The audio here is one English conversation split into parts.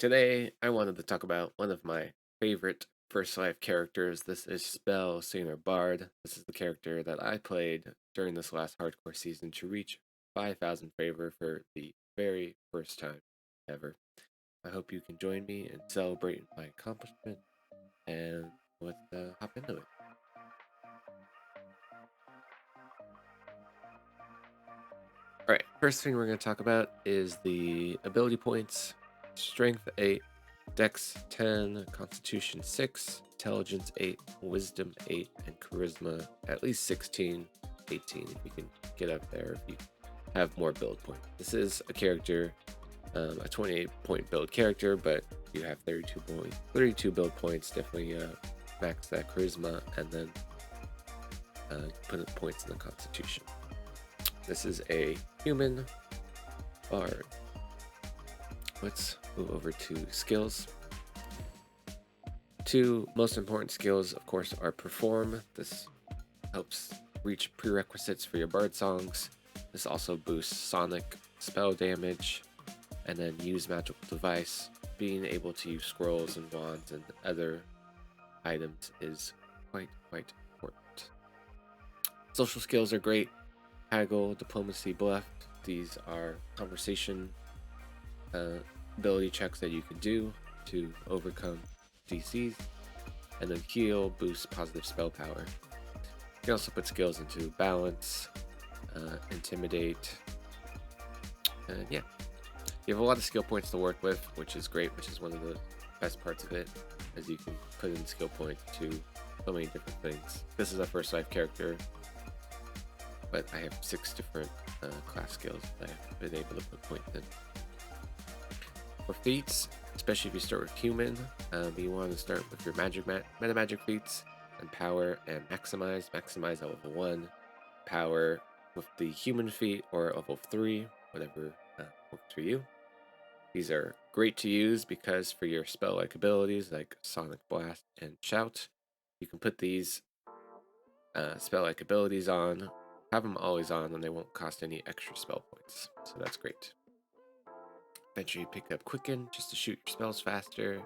Today, I wanted to talk about one of my favorite First Life characters. This is Spellsinger Bard. This is the character that I played during this last hardcore season to reach 5,000 favor for the very first time ever. I hope you can join me in celebrating my accomplishment, and let's hop into it. Alright, first thing we're going to talk about is the ability points. Strength 8, Dex 10, Constitution 6, Intelligence 8, Wisdom 8, and Charisma at least 16, 18 if you can get up there, if you have more build points. This is a character, a 28-point build character, but you have 32 build points, definitely max that Charisma, and then put points in the Constitution. This is a human bard. Let's move over to skills. Two most important skills, of course, are perform. This helps reach prerequisites for your bard songs. This also boosts sonic spell damage, and then use magical device. Being able to use scrolls and wands and other items is quite important. Social skills are great. Haggle, diplomacy, bluff. These are conversation ability checks that you can do to overcome DCs. And then heal boosts positive spell power. You can also put skills into balance, intimidate, and yeah. You have a lot of skill points to work with, which is great, which is one of the best parts of it, as you can put in skill points to so many different things. This is a First Life character, but I have 6 different class skills that I've been able to put points in. For feats, especially if you start with human, you want to start with your meta magic feats and power and maximize. Maximize at level 1, power with the human feat or at level 3, whatever works for you. These are great to use because for your spell-like abilities like Sonic Blast and Shout, you can put these spell-like abilities on. Have them always on, and they won't cost any extra spell points, so that's great. Eventually you pick up Quicken just to shoot your spells faster.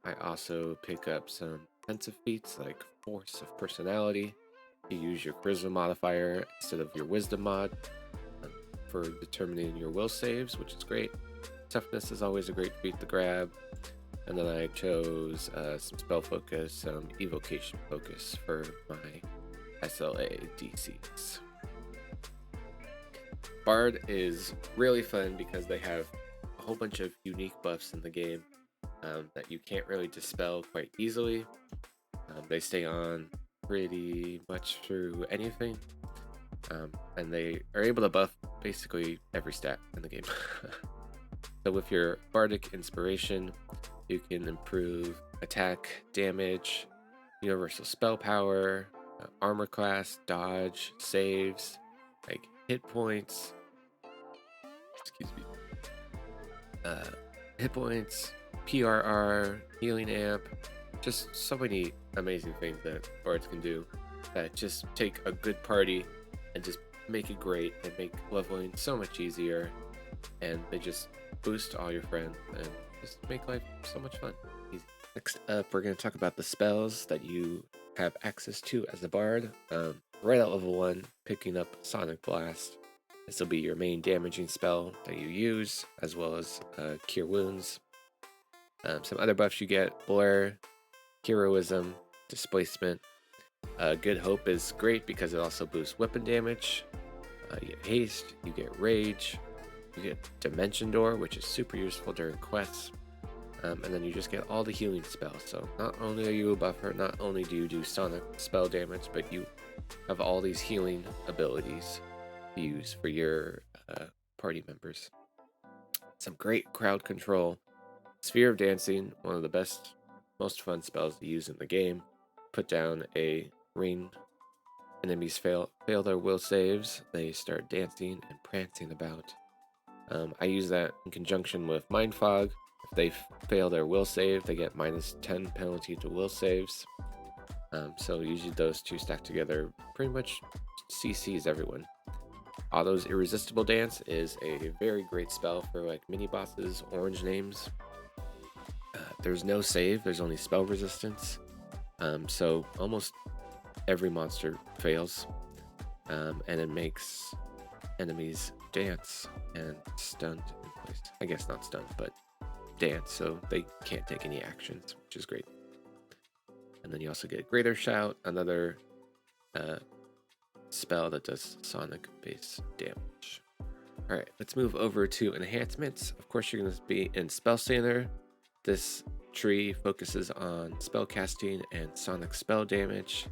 I also pick up some defensive feats like Force of Personality. You use your Charisma modifier instead of your Wisdom mod for determining your will saves, which is great. Toughness is always a great feat to grab. And then I chose some spell focus, some evocation focus for my SLA DCs. Bard is really fun because they have a whole bunch of unique buffs in the game that you can't really dispel quite easily. They stay on pretty much through anything, and they are able to buff basically every stat in the game. So with your Bardic Inspiration, you can improve attack, damage, universal spell power, armor class, dodge, saves, like hit points, hit points, PRR, healing amp, just so many amazing things that bards can do that just take a good party and just make it great and make leveling so much easier, and they just boost all your friends and just make life so much fun. Easy. Next up, we're going to talk about the spells that you have access to as a bard. Right at level 1, picking up Sonic Blast. This will be your main damaging spell that you use, as well as Cure Wounds. Some other buffs you get: Blur, Heroism, Displacement. Good Hope is great because it also boosts weapon damage. You get Haste, you get Rage, you get Dimension Door, which is super useful during quests. And then you just get all the healing spells. So not only are you a buffer, not only do you do sonic spell damage, but you have all these healing abilities to use for your party members. Some great crowd control. Sphere of Dancing, one of the best, most fun spells to use in the game. Put down a ring. Enemies fail their will saves. They start dancing and prancing about. I use that in conjunction with Mind Fog. If they fail their will save, they get -10 penalty to will saves. So usually those two stacked together pretty much CCs everyone. Otto's Irresistible Dance is a very great spell for like mini bosses, orange names. There's no save, there's only spell resistance. So almost every monster fails. And it makes enemies dance and stunned in place. I guess not stunned, but dance, so they can't take any actions, which is great. And then you also get Greater Shout, another spell that does sonic base damage. Alright, let's move over to enhancements. Of course, you're going to be in Spellsinger. This tree focuses on spell casting and sonic spell damage.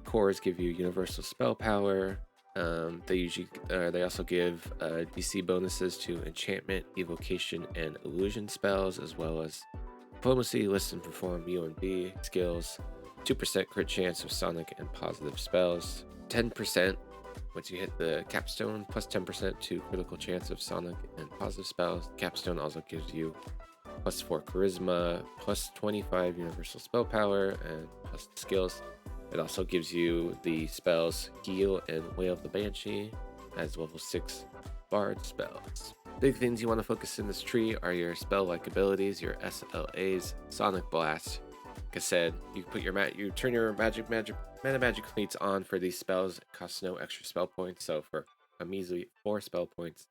Cores give you universal spell power. They also give DC bonuses to enchantment, evocation, and illusion spells, as well as diplomacy, listen, perform, UNB skills, 2% crit chance of sonic and positive spells, 10% once you hit the capstone, plus 10% to critical chance of sonic and positive spells. Capstone also gives you plus 4 charisma, plus 25 universal spell power, and plus skills. It also gives you the spells Heal and Wail of the Banshee as level 6 Bard spells. Big things you want to focus in this tree are your spell-like abilities, your SLAs, Sonic Blast. Like I said, you put you turn your mana magic feats on for these spells. It costs no extra spell points, so for a measly 4 spell points,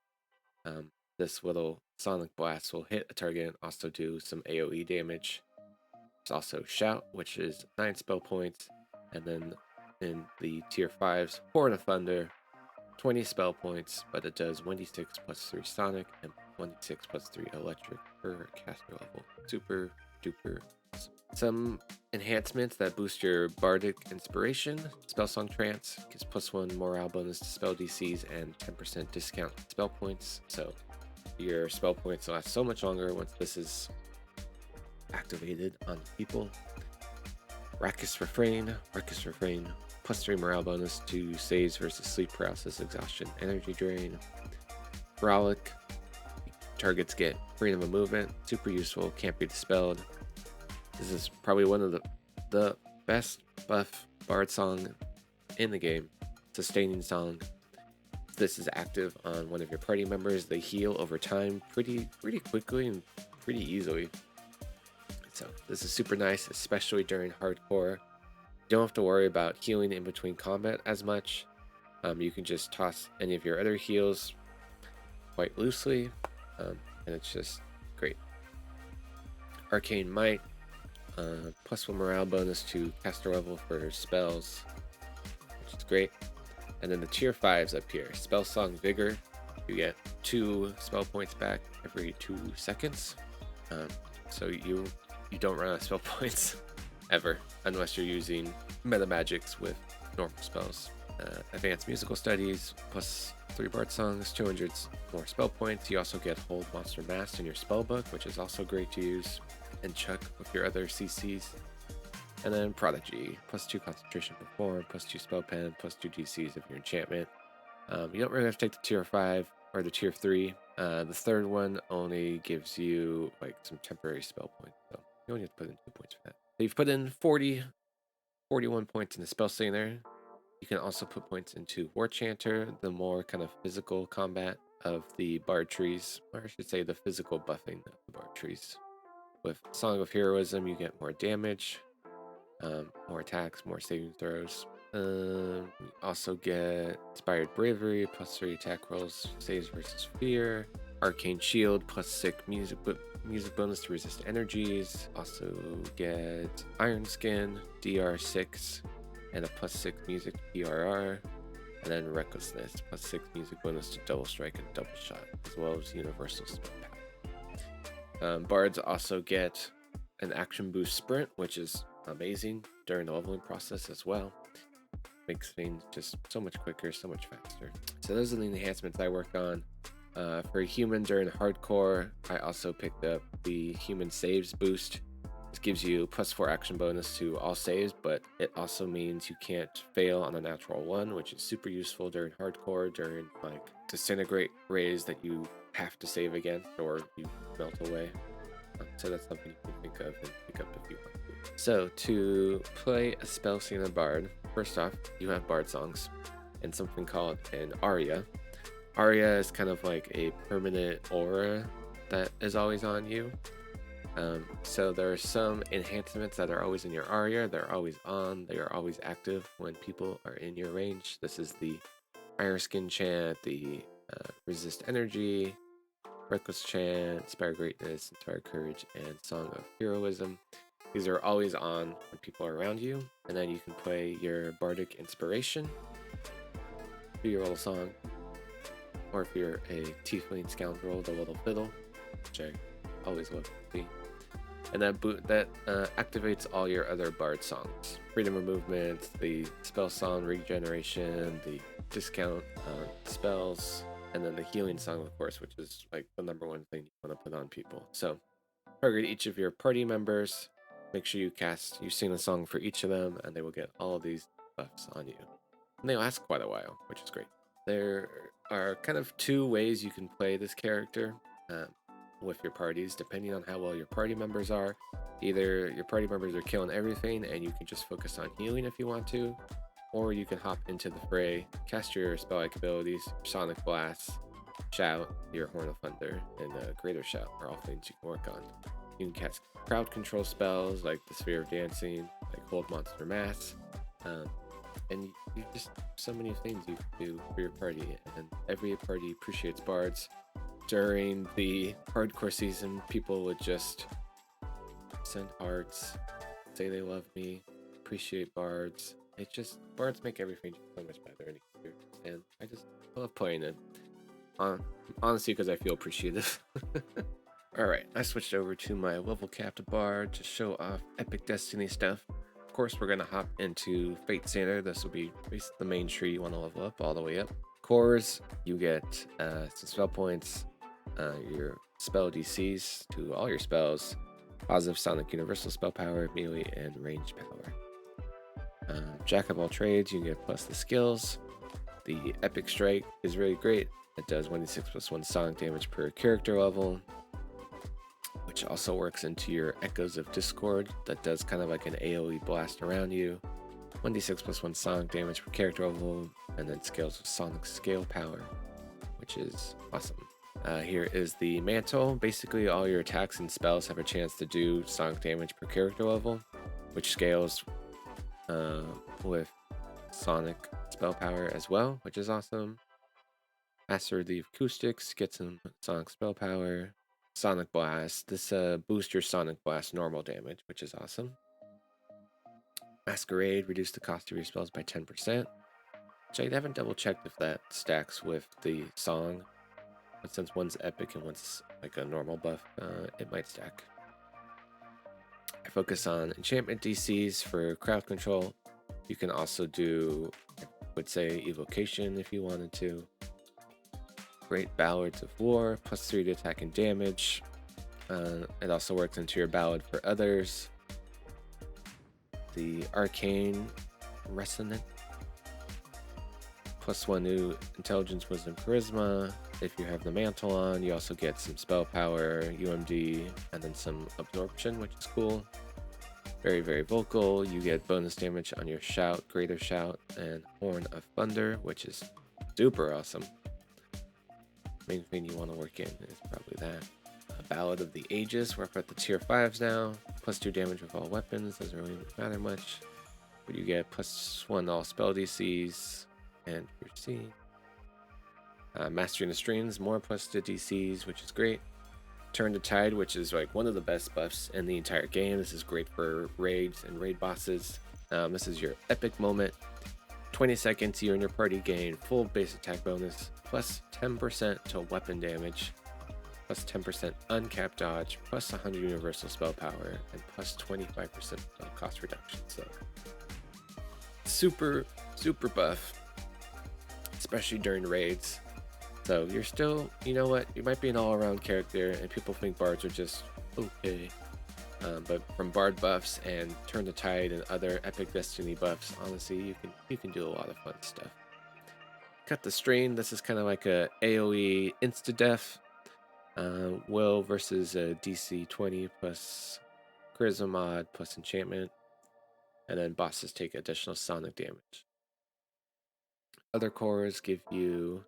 this little Sonic Blast will hit a target and also do some AoE damage. There's also Shout, which is 9 spell points, and then in the tier 5s, Horn of Thunder, 20 spell points, but it does 1d6 plus 3 Sonic and 1d6 plus 3 Electric per caster level. Super duper awesome. Some enhancements that boost your Bardic Inspiration. Spellsong Trance gives +1 morale bonus to spell DCs and 10% discount spell points. So your spell points last so much longer once this is activated on people. Raucous Refrain, +3 morale bonus to saves versus sleep paralysis, exhaustion, energy drain. Frolic, targets get freedom of movement, super useful, can't be dispelled. This is probably one of the best buff bard song in the game. Sustaining song. If this is active on one of your party members, they heal over time pretty quickly and pretty easily. So this is super nice, especially during hardcore. You don't have to worry about healing in between combat as much. You can just toss any of your other heals quite loosely, and it's just great. Arcane Might, +1 morale bonus to caster level for spells, which is great. And then the tier 5s up here. Spellsong Vigor, you get 2 spell points back every 2 seconds. So you don't run out of spell points ever, unless you're using meta magics with normal spells. Advanced Musical Studies, +3 Bard songs, 200 more spell points. You also get Hold Monster Mask in your spell book, which is also great to use and chuck with your other CCs. And then Prodigy, +2 concentration perform, +2 spell pen, +2 DCs of your enchantment. You don't really have to take the tier 5 or the tier 3. The third one only gives you like some temporary spell points, so you only have to put in 2 points for that. So you've put in 41 points in the Spellsinger. You can also put points into War Chanter, the more kind of physical combat of the Bard trees, or I should say the physical buffing of the Bard trees. With Song of Heroism, you get more damage, more attacks, more saving throws. You also get Inspired Bravery, +3 attack rolls, saves versus fear. Arcane Shield, +6 music bonus to resist energies. Also get Iron Skin, DR6, and a +6 music PRR. And then Recklessness, +6 music bonus to double strike and double shot, as well as universal spell power. Bards also get an action boost sprint, which is amazing during the leveling process as well. Makes things just so much quicker, so much faster. So those are the enhancements I worked on. For human during hardcore, I also picked up the human saves boost. This gives you +4 action bonus to all saves, but it also means you can't fail on a natural 1, which is super useful during hardcore, during like disintegrate rays that you have to save against or you melt away. So that's something you can think of and pick up if you want to. So to play a Spellsinger Bard, first off, you have Bard songs. and something called an aria. Aria is kind of like a permanent aura that is always on you. So there are some enhancements that are always in your aria. They're always on. They are always active when people are in your range. This is the Iron Skin chant, the Resist Energy, Reckless chant, Inspire Greatness, Inspire Courage, and Song of Heroism. These are always on when people are around you. And then you can play your Bardic Inspiration, do your little song. Or if you're a Tiefling Scoundrel, the Little Fiddle, which I always love to see. And that activates all your other Bard songs. Freedom of Movement, the Spell Song Regeneration, the discount spells, and then the healing song, of course, which is like the number one thing you want to put on people. So target each of your party members. Make sure you sing a song for each of them, and they will get all of these buffs on you. And they last quite a while, which is great. There are kind of two ways you can play this character with your parties, depending on how well your party members are. Either your party members are killing everything and you can just focus on healing if you want to, or you can hop into the fray, cast your spell-like abilities, Sonic Blast, Shout, your Horn of Thunder, and Greater Shout are all things you can work on. You can cast crowd control spells like the Sphere of Dancing, like Hold Monster Mass, and you just so many things you can do for your party, and every party appreciates bards. During the hardcore season, people would just send hearts, say they love me, appreciate bards. It just, bards make everything just so much better, and I just love playing it. Honestly, because I feel appreciative. Alright, I switched over to my level capped bard to show off epic Destiny stuff. Of course, we're going to hop into Fate Center. This will be the main tree you want to level up all the way up. Cores, you get some spell points, your spell DCs to all your spells, positive Sonic Universal spell power, melee, and range power. Jack of all trades, you get plus the skills. The Epic Strike is really great. It does 1d6+1 Sonic damage per character level, which also works into your Echoes of Discord. That does kind of like an AoE blast around you. 1d6+1 Sonic damage per character level, and then scales of Sonic scale power, which is awesome. Here is the Mantle. Basically, all your attacks and spells have a chance to do Sonic damage per character level, which scales with Sonic spell power as well, which is awesome. Master the Acoustics, get some Sonic spell power. Sonic Blast. This boosts your Sonic Blast normal damage, which is awesome. Masquerade, reduce the cost of your spells by 10%. Which I haven't double checked if that stacks with the song, but since one's epic and one's like a normal buff, it might stack. I focus on enchantment DCs for crowd control. You can also do, I would say, evocation if you wanted to. Great Ballads of War, +3 to attack and damage. It also works into your Ballad for others. The Arcane Resonant, +1 new Intelligence, Wisdom, Charisma. If you have the Mantle on, you also get some spell power, UMD, and then some absorption, which is cool. Very, very vocal. You get bonus damage on your Shout, Greater Shout, and Horn of Thunder, which is super awesome. Main thing you want to work in is probably that. Ballad of the Ages, we're up at the tier 5s now. +2 damage with all weapons, doesn't really matter much. But you get +1 all spell DCs, and proceed. Mastering the Strings, more +2 DCs, which is great. Turn the Tide, which is like one of the best buffs in the entire game. This is great for raids and raid bosses. This is your epic moment. 20 seconds, you and your party gain full base attack bonus, +10% to weapon damage, +10% uncapped dodge, +100 universal spell power, and +25% cost reduction. So super, super buff, especially during raids. So you're still, you know what, you might be an all-around character, and people think bards are just okay. But from bard buffs and Turn the Tide and other epic Destiny buffs, honestly, you can do a lot of fun stuff. Cut the Strain. This is kind of like a AoE insta-def. Will versus a DC 20 plus Charisma mod plus enchantment. And then bosses take additional sonic damage. other cores give you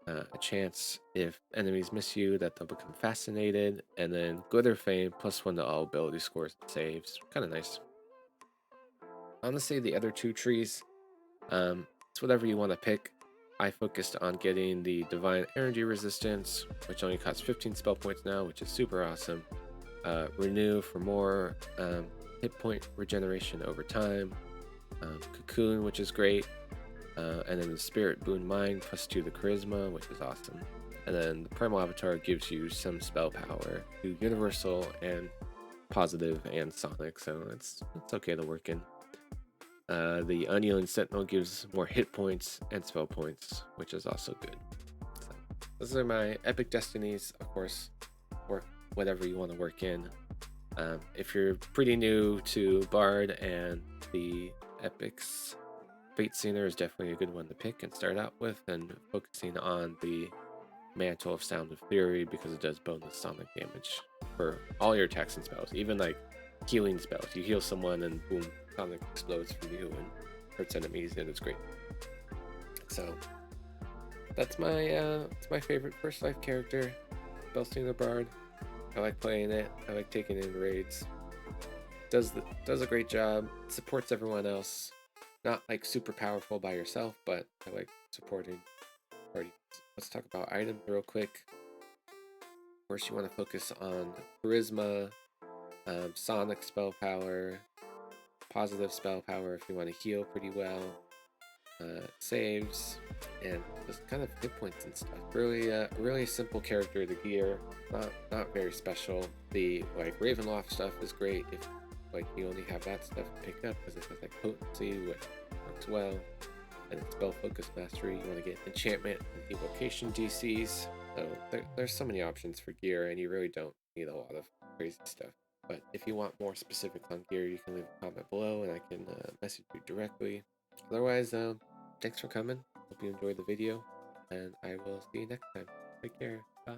a chance if enemies miss you that they'll become fascinated, and then Glitter Fame +1 to all ability scores and saves. Kind of nice. Honestly, the other two trees, it's whatever you want to pick. I focused on getting the Divine Energy Resistance, which only costs 15 spell points now, which is super awesome. Renew for more hit point regeneration over time. Cocoon, which is great. And then the Spirit Boon Mind +2 to Charisma, which is awesome. And then the Primal Avatar gives you some spell power to Universal and Positive and Sonic, so it's okay to work in. The Unyielding Sentinel gives more hit points and spell points, which is also good. So those are my epic destinies. Of course, work whatever you want to work in. If you're pretty new to Bard and the epics, Featssinger is definitely a good one to pick and start out with, and focusing on the Mantle of Sound of Fury because it does bonus sonic damage for all your attacks and spells, even like healing spells. You heal someone and boom, sonic explodes from you and hurts enemies, and it's great. So that's my favorite first life character, Spellsinger Bard. I like playing it. I like taking it in raids. Does a great job. Supports everyone else. Not like super powerful by yourself, but I like supporting parties. Let's talk about items real quick. First, you want to focus on charisma, sonic spell power, positive spell power if you want to heal pretty well, saves, and just kind of hit points and stuff. Really simple character to gear. Not very special. The like Ravenloft stuff is great if like you only have that stuff picked up because it has like potency, which works well, and it's spell focus mastery. You want to get enchantment and evocation DCs. So there's so many options for gear, and you really don't need a lot of crazy stuff. But if you want more specifics on gear, you can leave a comment below, and I can message you directly. Otherwise, thanks for coming. Hope you enjoyed the video, and I will see you next time. Take care. Bye.